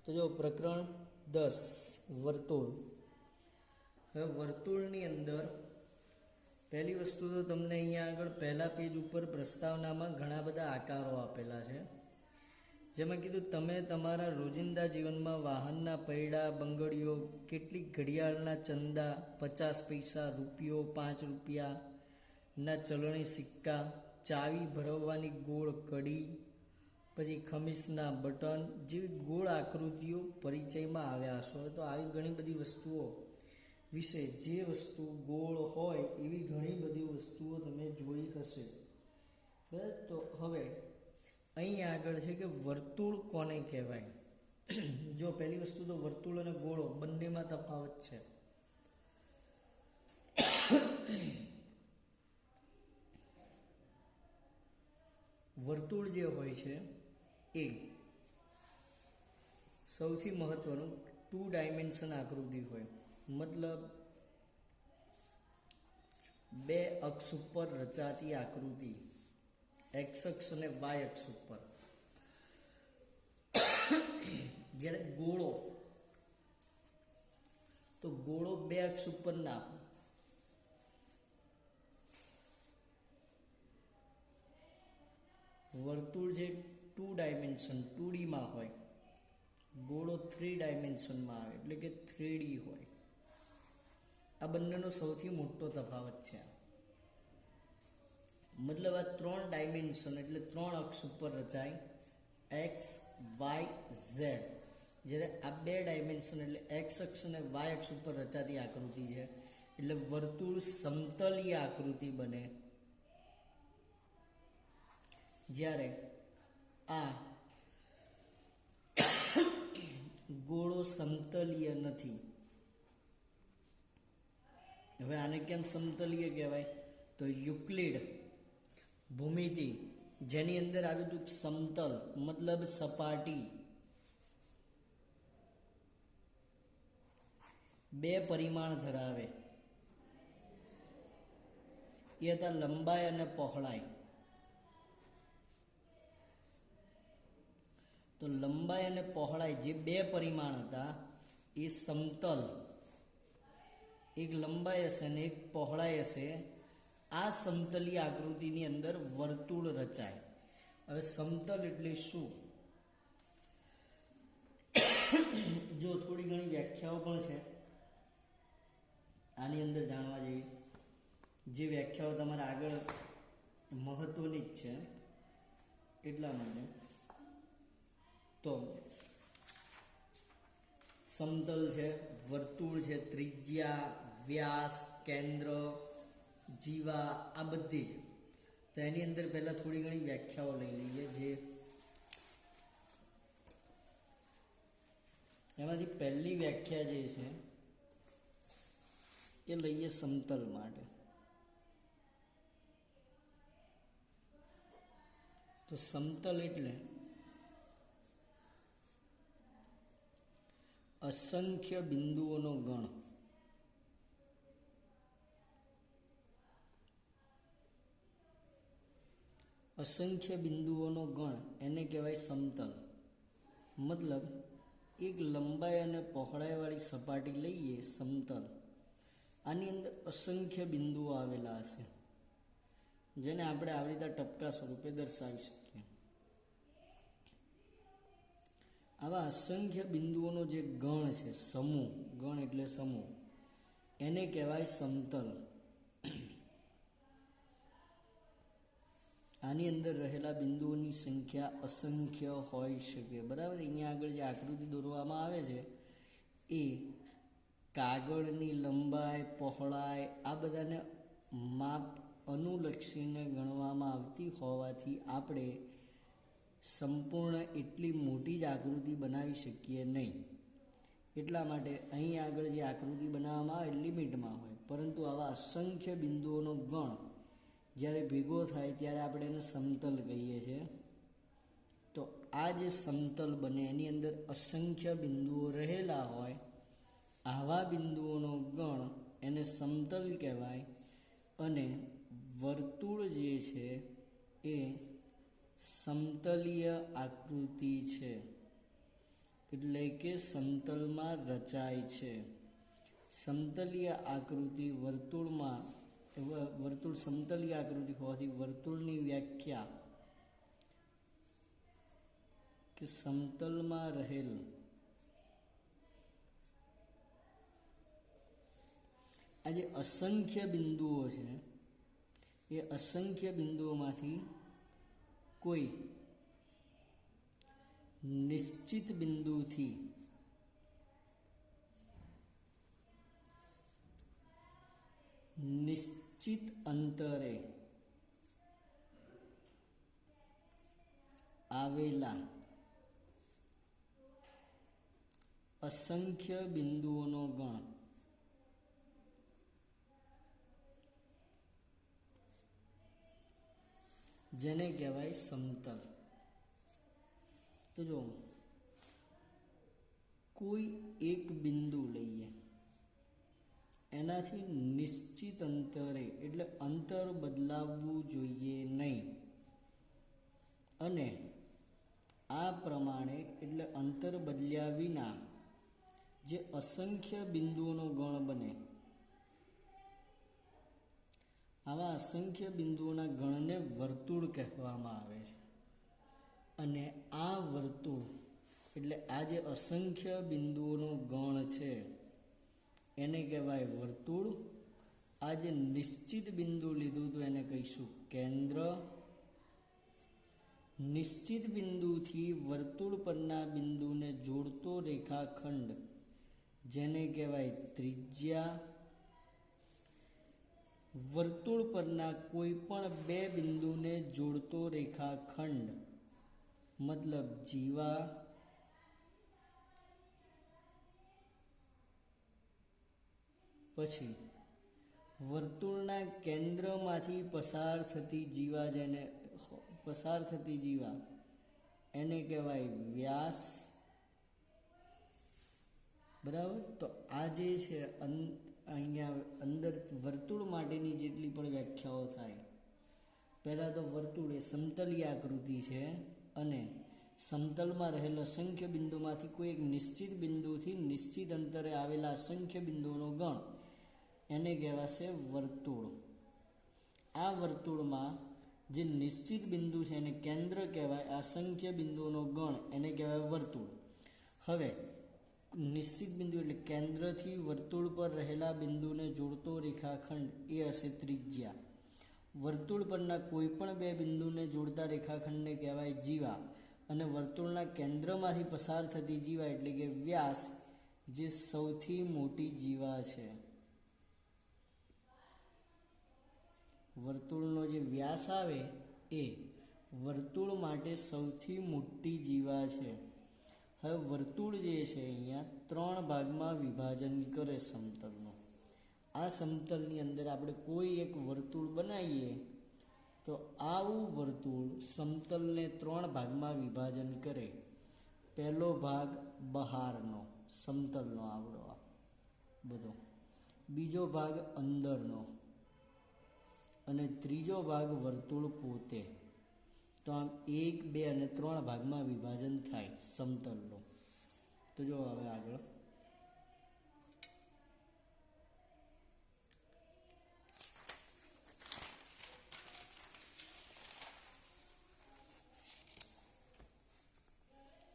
તો જો પ્રકરણ 10 વર્તુળ. હવે વર્તુળની અંદર પહેલી વસ્તુ તો તમને અહીંયા આગળ પહેલા પેજ ઉપર પ્રસ્તાવનામાં ઘણા બધા આકારો આપેલા છે, જેમાં કીધું તમે તમારા રોજિંદા જીવનમાં વાહનના પૈડા, બંગડીઓ, કેટલીક ઘડિયાળના ચંદા, 50 પૈસા, રૂપિયો, 5 રૂપિયાના ચલણી સિક્કા, ચાવી ભરવવાની ગોળ કડી, પછી ખમીસના બટન જેવી ગોળ આકૃતિઓ પરિચયમાં આવ્યા હશો. તો આવી ઘણી બધી વસ્તુઓ વિશે, જે વસ્તુ ગોળ હોય એવી ઘણી બધી વસ્તુઓ તમે જોઈ હશે. બરાબર. તો હવે અહીં આગળ છે કે વર્તુળ કોને કહેવાય. જો પહેલી વસ્તુ તો વર્તુળ અને ગોળો બંનેમાં તફાવત છે. વર્તુળ જે હોય છે એ સૌથી મહત્વનું 2 ડાયમેન્શન આકૃતિ હોય, મતલબ 2 અક્ષ ઉપર રચાતી આકૃતિ, એક્સ અક્ષ અને વાય અક્ષ ઉપર. જ્યારે ગોળો, તો ગોળો 2 અક્ષ ઉપર ના હોય. વર્તુળ જે 2 ડાયમેન્શન 2D માં હોય, ગોળો 3 ડાયમેન્શનમાં આવે, એટલે કે 3D હોય. આ બંનેનો સૌથી મોટો તફાવત છે. મતલબ આ 3 ડાયમેન્શન એટલે 3 અક્ષ ઉપર રચાય, એક્સ, વાય, ઝેડ. જ્યારે આ 2 ડાયમેન્શન એટલે એક્સ અક્ષ અને વાય અક્ષ ઉપર રચાતી આકૃતિ છે, એટલે વર્તુળ સમતલીય આકૃતિ બને. જ્યારે આ ગોળો સમતલીય નથી. હવે આને કેમ સમતલીય કહેવાય? તો યુક્લિડ ભૂમિતિ, જેની અંદર આવ્યું હતું સમતલ મતલબ સપાટી, 2 પરિમાણ ધરાવે. એ હતા લંબાઈ અને પહોળાઈ. તો લંબાઈ અને પહોળાઈ જે 2 પરિમાણ હતા એ સમતલ, એક લંબાઈ હશે અને એક પહોળાઈ હશે. આ સમતલીય આકૃતિની અંદર વર્તુળ રચાય. હવે સમતલ એટલે શું? જો થોડી ઘણી વ્યાખ્યાઓ પણ છે આની અંદર જાણવા જેવી, જે વ્યાખ્યાઓ તમારે આગળ મહત્વની જ છે એટલા માટે. તો સમતલ છે, વર્તુળ છે, ત્રિજ્યા, વ્યાસ, કેન્દ્ર, જીવા, આ બધી છે. તો એની અંદર પહેલા થોડી ઘણી વ્યાખ્યાઓ લઈ લઈએ. જે એમાંથી પહેલી વ્યાખ્યા જે છે એ લઈએ સમતલ માટે. તો સમતલ એટલે અસંખ્ય બિંદુઓનો ગણ. અસંખ્ય બિંદુઓનો ગણ એને કહેવાય સમતલ. મતલબ એક લંબાઈ અને પહોળાઈવાળી સપાટી લઈએ સમતલ, આની અંદર અસંખ્ય બિંદુઓ આવેલા હશે, જેને આપણે આવી રીતે ટપકા સ્વરૂપે દર્શાવી શકીએ. આવા અસંખ્ય બિંદુઓનો જે ગણ છે, સમૂહ, ગણ એટલે સમૂહ, એને કહેવાય સમતલ. આની અંદર રહેલા બિંદુઓની સંખ્યા અસંખ્ય હોઈ શકે. બરાબર. અહીંયા આગળ જે આકૃતિ દોરવામાં આવે છે એ કાગળની લંબાઈ, પહોળાઈ આ બધાને માપ અનુલક્ષીને ગણવામાં આવતી હોવાથી આપણે સંપૂર્ણ એટલી મોટી જ આકૃતિ બનાવી શકીએ નહીં. એટલા માટે અહીં આગળ જે આકૃતિ બનાવવામાં આવે લિમિટમાં હોય, પરંતુ આવા અસંખ્ય બિંદુઓનો ગણ જ્યારે ભેગો થાય ત્યારે આપણે એને સમતલ કહીએ છીએ. તો આ જે સમતલ બને એની અંદર અસંખ્ય બિંદુઓ રહેલા હોય, આવા બિંદુઓનો ગણ એને સમતલ કહેવાય. અને વર્તુળ જે છે એ સમતલીય આકૃતિ છે. એટલે કે સમતલમાં રચાય છે. સમતલીય આકૃતિ વર્તુળ સમતલીય આકૃતિ હોવાથી વર્તુળની વ્યાખ્યા કે સમતલમાં રહેલ આ જે અસંખ્ય બિંદુઓ છે એ અસંખ્ય બિંદુઓમાંથી કોઈ નિશ્ચિત બિંદુથી નિશ્ચિત અંતરે આવેલા અસંખ્ય બિંદુઓનો ગણ જેને કહેવાય સમતલ. તો જો કોઈ એક બિંદુ લઈએ, એનાથી નિશ્ચિત અંતરે એટલે અંતર બદલાવવું જોઈએ નહીં, અને આ પ્રમાણે એટલે અંતર બદલ્યા વિના જે અસંખ્ય બિંદુઓનો ગણ બને, આવા અસંખ્ય બિંદુઓના ગણને વર્તુળ કહેવામાં આવે છે. અને આ વર્તુળ એટલે આ જે અસંખ્ય બિંદુઓનો ગણ છે એને કહેવાય વર્તુળ. આ જે નિશ્ચિત બિંદુ લીધું તો એને કહીશું કેન્દ્ર. નિશ્ચિત બિંદુથી વર્તુળ પરના બિંદુને જોડતો રેખાખંડ જેને કહેવાય ત્રિજ્યા. વર્તુળ પરના કોઈ પણ બે બિંદુને જોડતો રેખાખંડ મતલબ જીવા. પછી વર્તુળના કેન્દ્રમાંથી પસાર થતી જીવા એને કહેવાય વ્યાસ. બરાબર. તો આ જે છે અહીંયા અંદર વર્તુળ માટેની જેટલી પણ વ્યાખ્યાઓ થાય, પહેલાં તો વર્તુળ એ સમતલીય આકૃતિ છે અને સમતલમાં રહેલા અસંખ્ય બિંદુમાંથી કોઈ એક નિશ્ચિત બિંદુથી નિશ્ચિત અંતરે આવેલા અસંખ્ય બિંદુઓનો ગણ એને કહેવાશે વર્તુળ. આ વર્તુળમાં જે નિશ્ચિત બિંદુ છે એને કેન્દ્ર કહેવાય. અસંખ્ય બિંદુઓનો ગણ એને કહેવાય વર્તુળ. હવે નિશ્ચિત બિંદુ એટલે કેન્દ્રથી વર્તુળ પર રહેલા બિંદુને જોડતો રેખાખંડ એ હશે ત્રિજ્યા. વર્તુળ પરના કોઈ પણ બે બિંદુને જોડતા રેખાખંડને કહેવાય જીવા. અને વર્તુળના કેન્દ્રમાંથી પસાર થતી જીવા એટલે કે વ્યાસ જે સૌથી મોટી જીવા છે. વર્તુળનો જે વ્યાસ આવે એ વર્તુળ માટે સૌથી મોટી જીવા છે. હવે વર્તુળ જે છે અહીંયા 3 ભાગમાં વિભાજન કરે સમતલનું. આ સમતલની અંદર આપણે કોઈ એક વર્તુળ બનાવીએ તો આવું વર્તુળ સમતલને 3 ભાગમાં વિભાજન કરે. પહેલો ભાગ બહારનો સમતલનો આવડો બધો, બીજો ભાગ અંદરનો, અને ત્રીજો ભાગ વર્તુળ પોતે. તો આમ 1, 2 અને 3 ભાગમાં વિભાજન થાય સમતલનું. તો જો હવે આગળ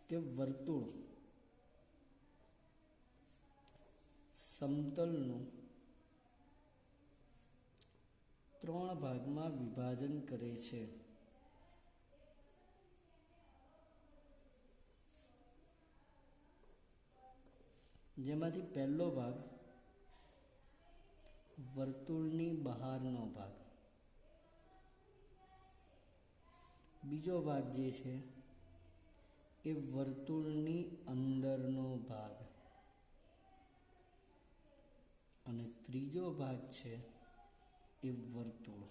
કે વર્તુળ સમતલનું 3 ભાગમાં વિભાજન કરે છે. જેમાંથી પહેલો ભાગ વર્તુળની બહારનો ભાગ, બીજો ભાગ જે છે એ વર્તુળની અંદરનો ભાગ, અને ત્રીજો ભાગ છે એ વર્તુળ.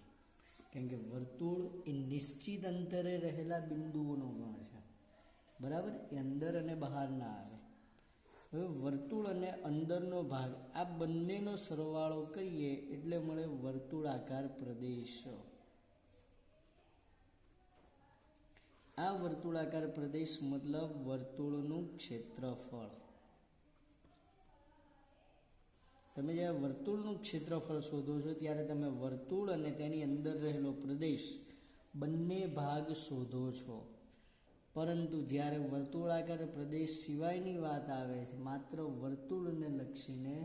કેમ કે વર્તુળ એ નિશ્ચિત અંતરે રહેલા બિંદુઓનો ગણ છે. બરાબર. એ અંદર અને બહાર ના આવે. હવે વર્તુળ અને અંદરનો ભાગ આ બંનેનો સરવાળો કરીએ એટલે મળે વર્તુળાકાર પ્રદેશ. આ વર્તુળાકાર પ્રદેશ મતલબ વર્તુળનું ક્ષેત્રફળ. તમે જ્યારે વર્તુળનું ક્ષેત્રફળ શોધો છો ત્યારે તમે વર્તુળ અને તેની અંદર રહેલો પ્રદેશ બંને ભાગ શોધો છો. પરંતુ જ્યારે વર્તુળાકાર પ્રદેશ સિવાયની વાત આવે છે, માત્ર વર્તુળને લક્ષીને,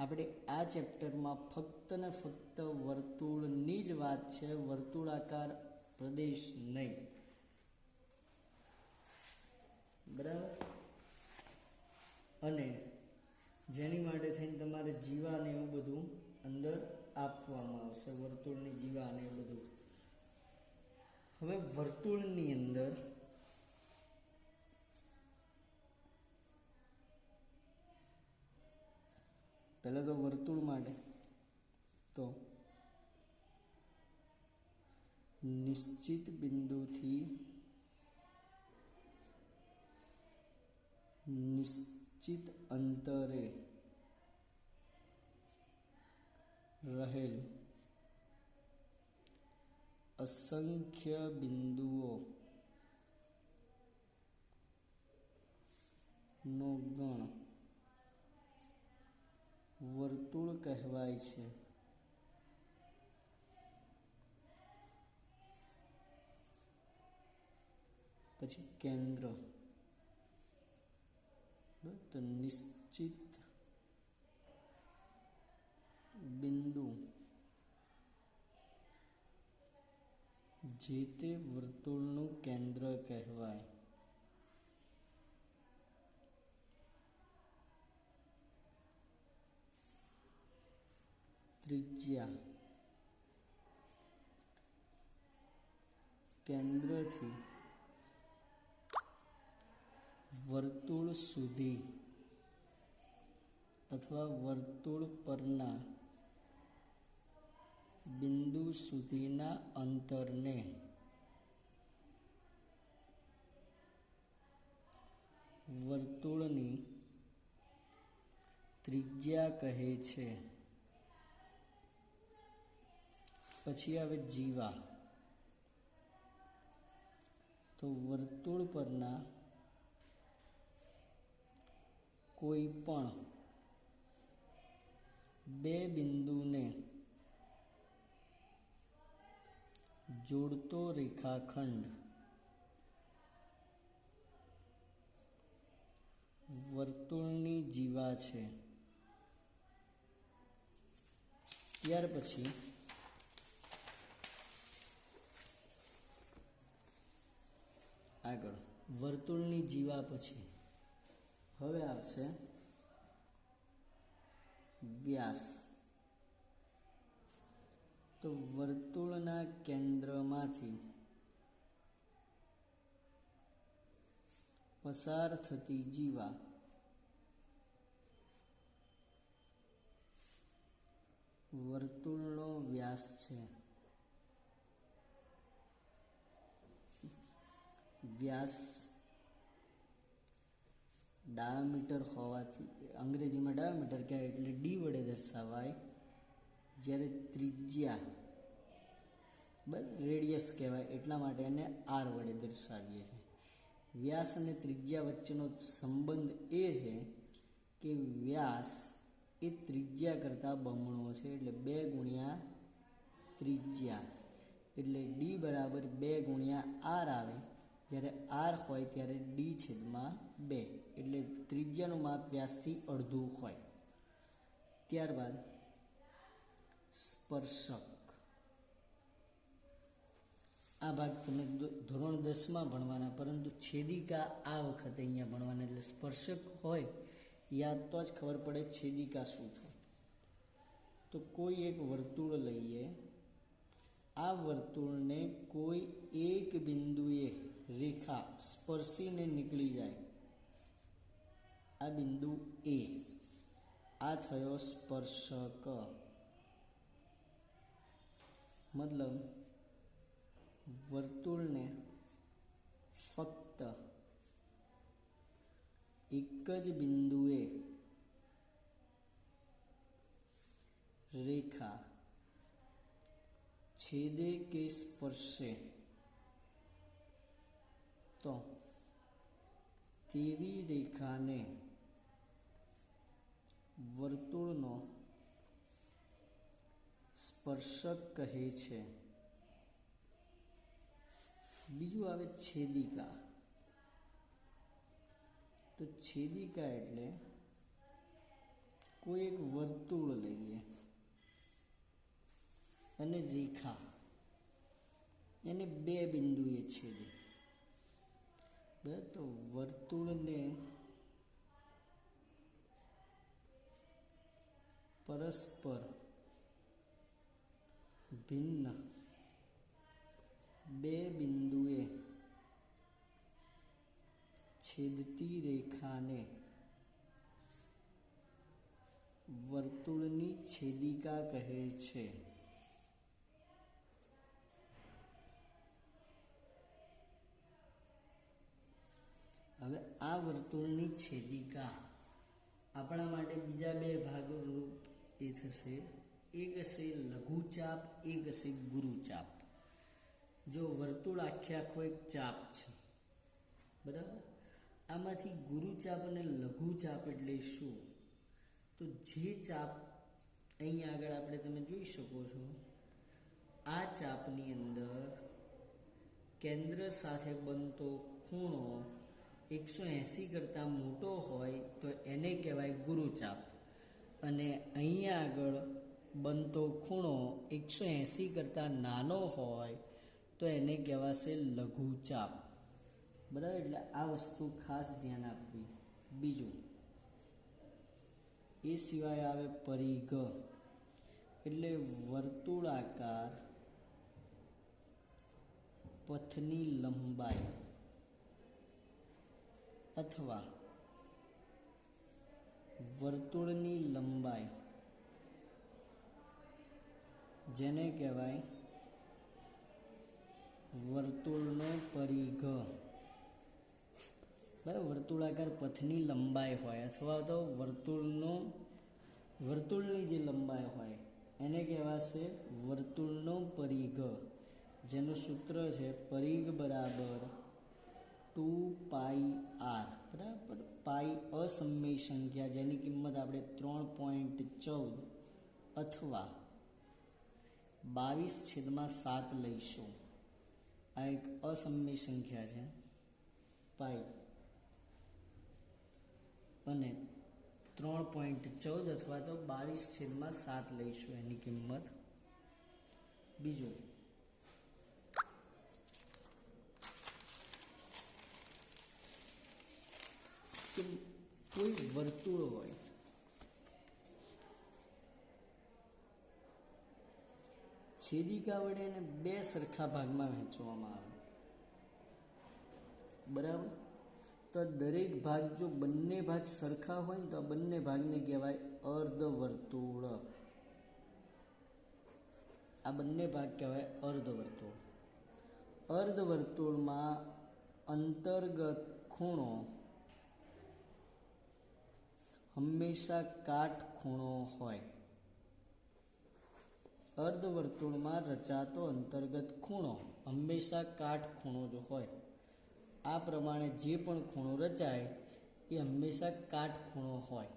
આપણે આ ચેપ્ટરમાં ફક્ત ને ફક્ત વર્તુળની જ વાત છે, વર્તુળાકાર પ્રદેશ નહીં. બરાબર. અને જેની માટે થઈને તમારે જીવા ને એવું બધું અંદર આપવામાં આવશે, વર્તુળની જીવા ને એવું બધું. હવે વર્તુળની અંદર પહેલા તો વર્તુળ માટે તો નિશ્ચિત બિંદુથી નિશ્ચિત અંતરે રહેલ અસંખ્ય બિંદુઓ નો ગણ વર્તુળ કહેવાય છે. પછી કેન્દ્ર, તો નિશ્ચિત બિંદુ જે તે વર્તુળનું કેન્દ્ર કહેવાય. ત્રિજ્યા, કેન્દ્રથી વર્તુળ સુધી અથવા વર્તુળ પરના બિંદુ સુધીના અંતરને વર્તુળની ત્રિજ્યા કહે છે. પછી આવે જીવા. તો વર્તુળ પરના કોઈ પણ બે બિંદુને જોડતો રેખાખંડ વર્તુળની જીવા છે. ત્યાર પછી આગળ વર્તુળની જીવા પછી હવે આવશે વ્યાસ. તો વર્તુળના કેન્દ્રમાંથી પસાર થતી જીવા વર્તુળનો વ્યાસ છે. વ્યાસ ડાયામીટર હોવાથી અંગ્રેજીમાં ડાયામીટર કહેવાય એટલે ડી વડે દર્શાવાય. જ્યારે ત્રિજ્યા રેડિયસ કહેવાય એટલા માટે એને આર વડે દર્શાવીએ છીએ. વ્યાસ અને ત્રિજ્યા વચ્ચેનો સંબંધ એ છે કે વ્યાસ એ ત્રિજ્યા કરતાં બમણો છે, એટલે 2 ગુણ્યા ત્રિજ્યા, એટલે ડી બરાબર 2 ગુણ્યા આર આવે. જ્યારે આર હોય ત્યારે ડી છેદમાં 2, એટલે ત્રિજ્યાનું માપ વ્યાસથી અડધું હોય. ત્યારબાદ સ્પર્શક. આ ભાગ તમે ધોરણ 10માં ભણવાના, પરંતુ છેદિકા આ વખતે અહીંયા ભણવાના. એટલે સ્પર્શક હોય યાદ તો જ ખબર પડે છેદિકા શું થાય. તો કોઈ એક વર્તુળ લઈએ, આ વર્તુળને કોઈ એક બિંદુએ રેખા સ્પર્શીને નીકળી જાય. આ બિંદુ એ, આ થયો સ્પર્શક. મતલબ વર્તુળને ફક્ત એક જ બિંદુએ રેખા છેદે કે સ્પર્શે તો તેવી રેખાને વર્તુળનો સ્પર્શક કહે છે. બીજું આવે છેદિકા. તો છેદિકા એટલે કોઈ એક વર્તુળ લઈએ અને રેખા એને બે બિંદુએ છેદે. તો વર્તુળને પરસ્પર ભિન્ન બે બિંદુએ છેદતી રેખાને વર્તુળની છેદિકા કહે છે. હવે આ વર્તુળની છેદિકા આપણા માટે બીજા બે ભાગરૂપ એ થશે. એક હશે લઘુચાપ, એક હશે ગુરુચાપ. જો વર્તુળ આખો એક ચાપ છે, બરાબર. આમાંથી ગુરુચાપ અને લઘુચાપ એટલે શું? તો જે ચાપ અહીંયા આગળ આપણે તમે જોઈ શકો છો, આ ચાપની અંદર કેન્દ્ર સાથે બનતો ખૂણો 180 કરતાં મોટો હોય તો એને કહેવાય ગુરુચાપ, અને અહીંયા આગળ બનતો ખૂણો 180 કરતાં નાનો હોય તો એને કહેવાશે લઘુચાપ, બરાબર. એટલે આ વસ્તુ ખાસ ધ્યાન આપવી. બીજું એ સિવાય આવે પરિઘ, એટલે વર્તુળાકાર પથની લંબાઈ અથવા વર્તુળની લંબાઈ, જેને કહેવાય વર્તુળનો પરિઘ. વર્તુળાકાર પથની લંબાઈ હોય અથવા તો વર્તુળની જે લંબાઈ હોય એને કહેવાશે વર્તુળનો પરિઘ, જેનું સૂત્ર છે પરિઘ બરાબર 2πr, બરાબર. પાઈ અસમય સંખ્યા જેની કિંમત આપણે 3.14 અથવા 22/7 લઈશું. આ એક અસમય સંખ્યા છે પાઈ, અને 3.14 અથવા તો 22/7 લઈશું એની કિંમત. બીજું કે કોઈ વર્તુળ હોય, છેદિકા વડે એને બે સરખા ભાગમાં વહેંચવામાં આવે, બરાબર. તો દરેક ભાગ જો બંને ભાગ સરખા હોય ને તો બંને ભાગને કહેવાય અર્ધવર્તુળ. આ બંને ભાગ કહેવાય અર્ધવર્તુળ. અર્ધવર્તુળમાં અંતર્ગત ખૂણો હંમેશા કાટખૂણો હોય. અર્ધવર્તુળમાં રચાતો અંતર્ગત ખૂણો હંમેશા કાટખૂણો જ હોય. આ પ્રમાણે જે પણ ખૂણો રચાય એ હંમેશા કાટખૂણો હોય.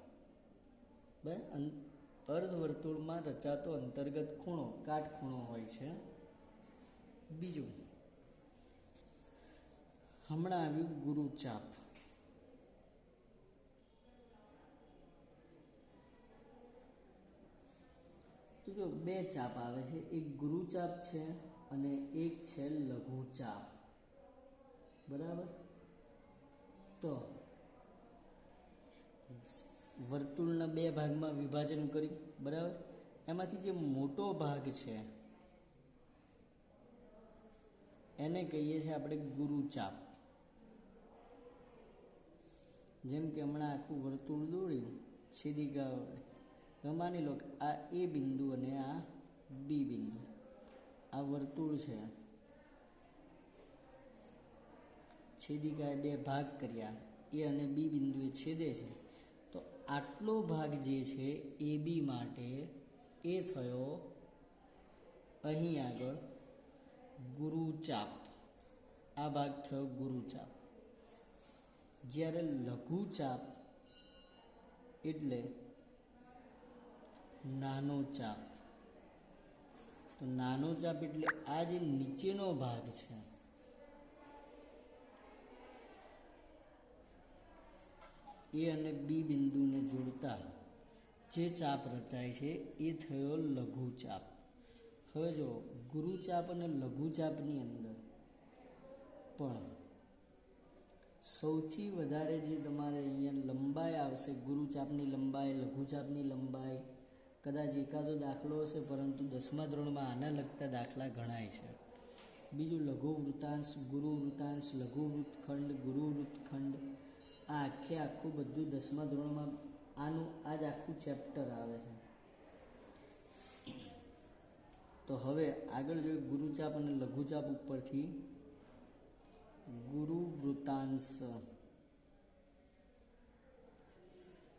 અર્ધવર્તુળમાં રચાતો અંતર્ગત ખૂણો કાટખૂણો હોય છે. બીજું હમણાં આવ્યું ગુરુચાપ. જો બે ચાપ આવે છે, એક ગુરુચાપ છે અને એક છે લઘુચાપ, બરાબર. તો વર્તુળના બે ભાગમાં વિભાજન કરી, બરાબર. એમાંથી જે મોટો ભાગ છે એને કહીએ છીએ આપણે ગુરુચાપ. જેમ કે હમણાં આખું વર્તુળ દોર્યું છેદિકા વડે. માની લો કે આ એ બિંદુ અને આ બી બિંદુ, આ વર્તુળ છે. છેદિકાએ બે ભાગ કર્યા, એ અને બી બિંદુએ છેદે છે. તો આટલો ભાગ જે છે એ બી માટે એ થયો અહીં આગળ ગુરુચાપ. આ ભાગ થયો ગુરુચાપ. જ્યારે લઘુચાપ એટલે નાનો ચાપ. તો નાનો ચાપ એટલે આ જે નીચેનો ભાગ છે એ અને બી બિંદુને જોડતા જે ચાપ રચાય છે એ થયો લઘુચાપ. હવે જો ગુરુચાપ અને લઘુચાપની અંદર પણ સૌથી વધારે જે તમારે અહીંયા લંબાઈ આવશે, ગુરુચાપની લંબાઈ, લઘુચાપની લંબાઈ, કદાચ એકાદો દાખલો હશે, પરંતુ 10મા ધોરણમાં આના લગતા દાખલા ગણાય છે. બીજું લઘુ વૃત્તાંશ, ગુરુ વૃત્તાંશ, લઘુ વૃત્તખંડ, ગુરુ વૃત્તખંડ, આ આખું બધું 10મા ધોરણમાં આ જ આખું ચેપ્ટર આવે છે. તો હવે આગળ જોઈએ ગુરુચાપ અને લઘુચાપ ઉપરથી ગુરુ વૃત્તાંશ.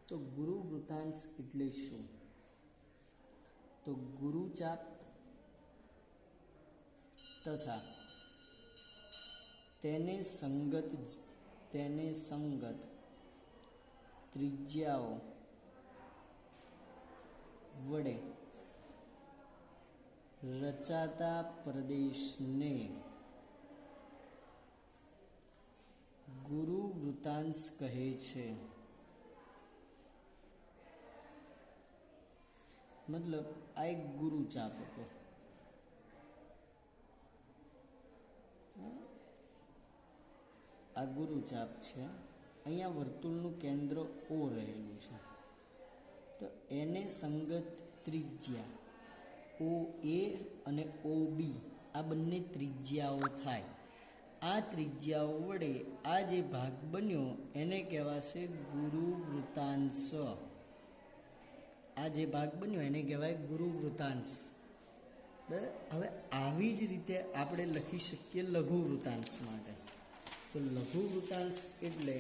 તો ગુરુ વૃત્તાંશ એટલે શું? તો ગુરુચાપ તથા તેને સંગત ત્રિજ્યાઓ વડે રચાતા પ્રદેશને ગુરુ વૃત્તાંશ કહે છે. મતલબ આ એક ગુરુચાપ હતો. આ ગુરુચાપ છે. અહીંયા વર્તુળનું કેન્દ્ર ઓ રહેલું છે. તો એને સંગત ત્રિજ્યા ઓ એ અને ઓ બી, આ બંને ત્રિજ્યાઓ થાય. આ ત્રિજ્યાઓ વડે આ જે ભાગ બન્યો એને કહેવાશે ગુરુ વૃત્તાંશ. આ જે ભાગ બન્યો એને કહેવાય ગુરુ વૃત્તાંશ. હવે આવી જ રીતે આપણે લખી શકીએ લઘુ વૃત્તાંશ માટે. તો લઘુ વૃત્તાંશ એટલે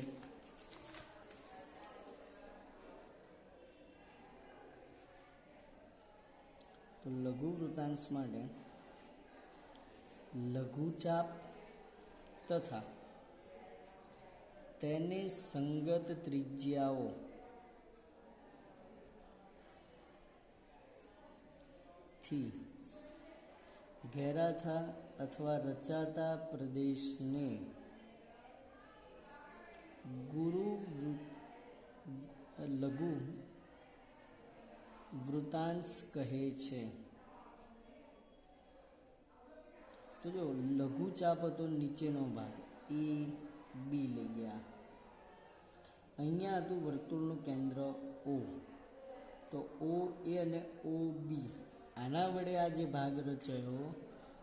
લઘુ વૃત્તાંશ માટે લઘુચાપ તથા તેને સંગત ત્રિજ્યાઓ થી ઘેરાતા અથવા રચાતા પ્રદેશને લઘુ વૃત્તાંશ કહે છે. તો જો લઘુચાપ હતો નીચેનો ભાગ એ બી લઈ ગયા. અહીંયા હતું વર્તુળનું કેન્દ્ર ઓ. તો ઓ એ અને ઓ બી આના વડે આ જે ભાગ રચાયો